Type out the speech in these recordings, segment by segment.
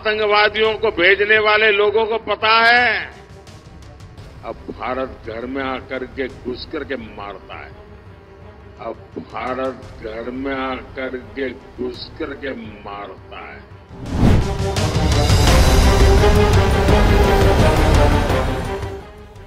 आतंकवादियों को भेजने वाले लोगों को पता है अब भारत घर में आकर के घुस करके मारता है। अब भारत घर में आकर के घुस करके मारता है।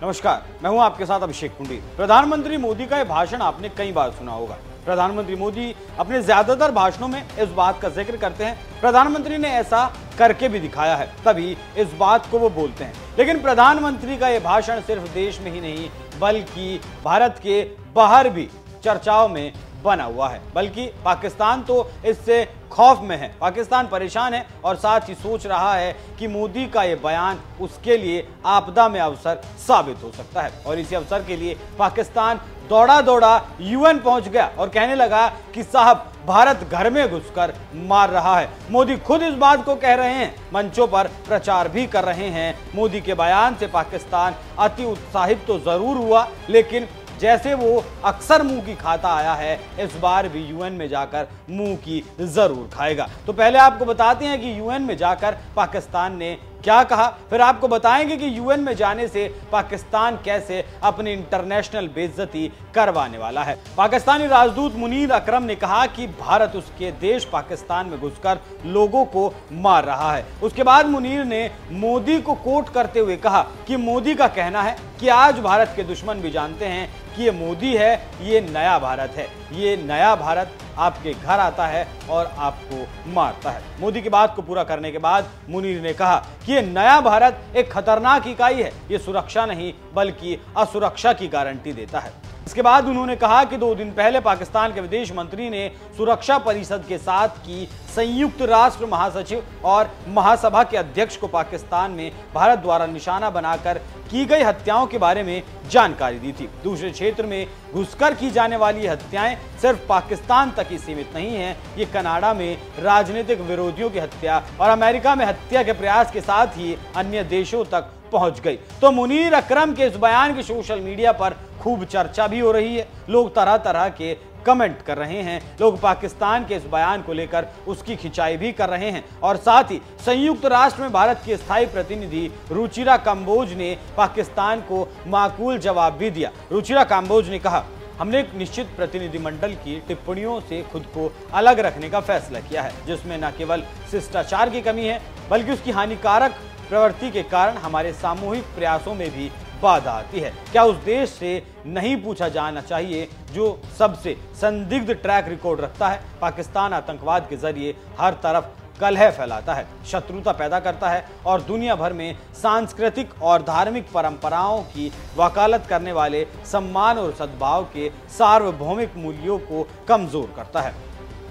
नमस्कार, मैं हूं आपके साथ अभिषेक कुंडी। प्रधानमंत्री मोदी का यह भाषण आपने कई बार सुना होगा। प्रधानमंत्री मोदी अपने ज्यादातर भाषणों में इस बात का जिक्र करते हैं। प्रधानमंत्री ने ऐसा करके भी दिखाया है, तभी इस बात को वो बोलते हैं। लेकिन प्रधानमंत्री का यह भाषण सिर्फ देश में ही नहीं बल्कि भारत के बाहर भी चर्चाओं में बना हुआ है। बल्कि पाकिस्तान तो इससे खौफ में है, पाकिस्तान परेशान है और साथ ही सोच रहा है कि मोदी का ये बयान उसके लिए आपदा में अवसर साबित हो सकता है। और इसी अवसर के लिए पाकिस्तान दौड़ा दौड़ा यूएन पहुंच गया और कहने लगा कि साहब भारत घर में घुसकर मार रहा है। मोदी खुद इस बात को कह रहे हैं, मंचों पर प्रचार भी कर रहे हैं। मोदी के बयान से पाकिस्तान अति उत्साहित तो जरूर हुआ, लेकिन जैसे वो अक्सर मुंह की खाता आया है, इस बार भी यूएन में जाकर मुंह की जरूर खाएगा। तो पहले आपको बताते हैं कि यूएन में जाकर पाकिस्तान ने क्या कहा, फिर आपको बताएंगे कि यूएन में जाने से पाकिस्तान कैसे अपनी इंटरनेशनल बेइज्जती करवाने वाला है। पाकिस्तानी राजदूत मुनीर अकरम ने कहा कि भारत उसके देश पाकिस्तान में घुसकर लोगों को मार रहा है। उसके बाद मुनीर ने मोदी को कोट करते हुए कहा कि मोदी का कहना है कि आज भारत के दुश्मन भी जानते हैं कि ये मोदी है, ये नया भारत है, ये नया भारत आपके घर आता है और आपको मारता है। मोदी की बात को पूरा करने के बाद मुनीर ने कहा कि ये नया भारत एक खतरनाक इकाई है, ये सुरक्षा नहीं बल्कि असुरक्षा की गारंटी देता है। इसके बाद उन्होंने कहा कि 2 दिन पहले पाकिस्तान के विदेश मंत्री ने सुरक्षा परिषद के साथ की संयुक्त राष्ट्र महासचिव और महासभा के अध्यक्ष को पाकिस्तान में भारत द्वारा निशाना बनाकर की गई हत्याओं के बारे में जानकारी दी थी। दूसरे क्षेत्र में घुसकर की जाने वाली हत्याएं सिर्फ पाकिस्तान तक ही सीमित नहीं हैं, ये कनाडा में राजनीतिक विरोधियों की हत्या और अमेरिका में हत्या के प्रयास के साथ ही अन्य देशों तक पहुंच गई। तो मुनीर अकरम के इस बयान की सोशल मीडिया पर खूब चर्चा भी हो रही है। लोग तरह तरह के कमेंट कर रहे हैं, लोग पाकिस्तान के इस बयान को लेकर उसकी खिंचाई भी कर रहे हैं। और साथ ही संयुक्त राष्ट्र में भारत की स्थायी प्रतिनिधि रुचिरा कंबोज ने पाकिस्तान को माकूल जवाब भी दिया। रुचिरा कंबोज ने कहा, हमने एक निश्चित प्रतिनिधिमंडल की टिप्पणियों से खुद को अलग रखने का फैसला किया है, जिसमें न केवल शिष्टाचार की कमी है बल्कि उसकी हानिकारक प्रवृत्ति के कारण हमारे सामूहिक प्रयासों में भी बाधा आती है। क्या उस देश से नहीं पूछा जाना चाहिए जो सबसे संदिग्ध ट्रैक रिकॉर्ड रखता है? पाकिस्तान आतंकवाद के जरिए हर तरफ कलह फैलाता है, शत्रुता पैदा करता है और दुनिया भर में सांस्कृतिक और धार्मिक परंपराओं की वकालत करने वाले सम्मान और सद्भाव के सार्वभौमिक मूल्यों को कमजोर करता है।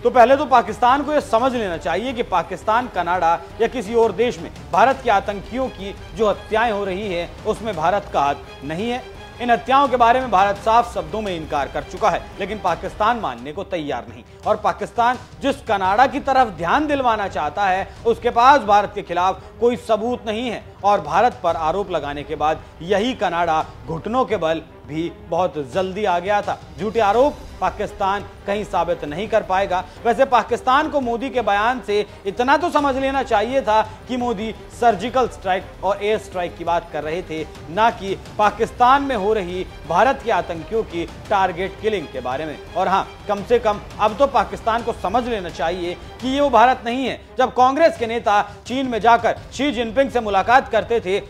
तो पहले तो पाकिस्तान को यह समझ लेना चाहिए कि पाकिस्तान, कनाडा या किसी और देश में भारत के आतंकियों की जो हत्याएं हो रही है उसमें भारत का हाथ नहीं है। इन हत्याओं के बारे में भारत साफ शब्दों में इनकार कर चुका है, लेकिन पाकिस्तान मानने को तैयार नहीं। और पाकिस्तान जिस कनाडा की तरफ ध्यान दिलवाना चाहता है उसके पास भारत के खिलाफ कोई सबूत नहीं है और भारत पर आरोप लगाने के बाद यही कनाडा घुटनों के बल भी बहुत जल्दी आ गया था। झूठे आरोप पाकिस्तान कहीं साबित नहीं कर पाएगा। वैसे पाकिस्तान को मोदी के बयान से इतना तो समझ लेना चाहिए था कि मोदी सर्जिकल स्ट्राइक और एयर स्ट्राइक की बात कर रहे थे, ना कि पाकिस्तान में हो रही भारत के आतंकियों की टारगेट किलिंग के बारे में। और हाँ, कम से कम अब तो पाकिस्तान को समझ लेना चाहिए कि ये वो भारत नहीं है जब कांग्रेस के नेता चीन में जाकर शी जिनपिंग से मुलाकात करते थे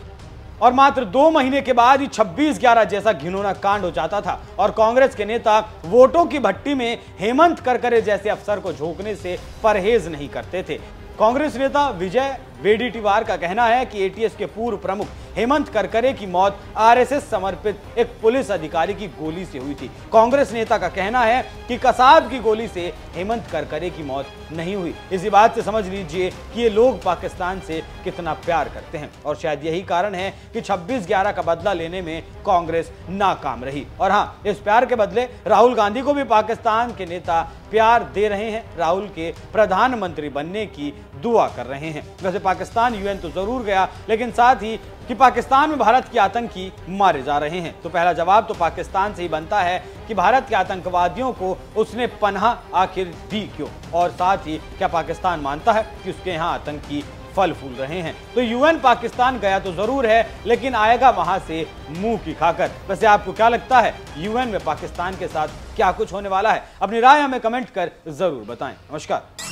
और मात्र 2 महीने के बाद ही 26/11 जैसा घिनौना कांड हो जाता था और कांग्रेस के नेता वोटों की भट्टी में हेमंत करकरे जैसे अफसर को झोंकने से परहेज नहीं करते थे। कांग्रेस नेता विजय वेडेटिवार का कहना है कि एटीएस के पूर्व प्रमुख हेमंत करकरे की मौत आरएसएस समर्पित एक पुलिस अधिकारी की गोली से हुई थी। कांग्रेस नेता का कहना है कि कसाब की गोली से हेमंत करकरे की मौत नहीं हुई। इसी बात से समझ लीजिए कि ये लोग पाकिस्तान से कितना प्यार करते हैं और शायद यही कारण है कि 26/11 का बदला लेने में कांग्रेस नाकाम रही। और हाँ, इस प्यार के बदले राहुल गांधी को भी पाकिस्तान के नेता प्यार दे रहे हैं, राहुल के प्रधानमंत्री बनने की दुआ कर रहे हैं। वैसे पाकिस्तान यूएन तो जरूर गया, लेकिन साथ ही कि पाकिस्तान में भारत के आतंकी मारे जा रहे हैं। तो पहला जवाब तो पाकिस्तान से ही बनता है कि भारत के आतंकवादियों को उसने पनाह आखिर दी क्यों, और साथ ही क्या पाकिस्तान मानता है कि उसके यहाँ आतंकी फल फूल रहे हैं। तो यूएन पाकिस्तान गया तो जरूर है, लेकिन आएगा वहां से मुंह की खाकर। वैसे आपको क्या लगता है, यूएन में पाकिस्तान के साथ क्या कुछ होने वाला है? अपनी राय हमें कमेंट कर जरूर बताएं। नमस्कार।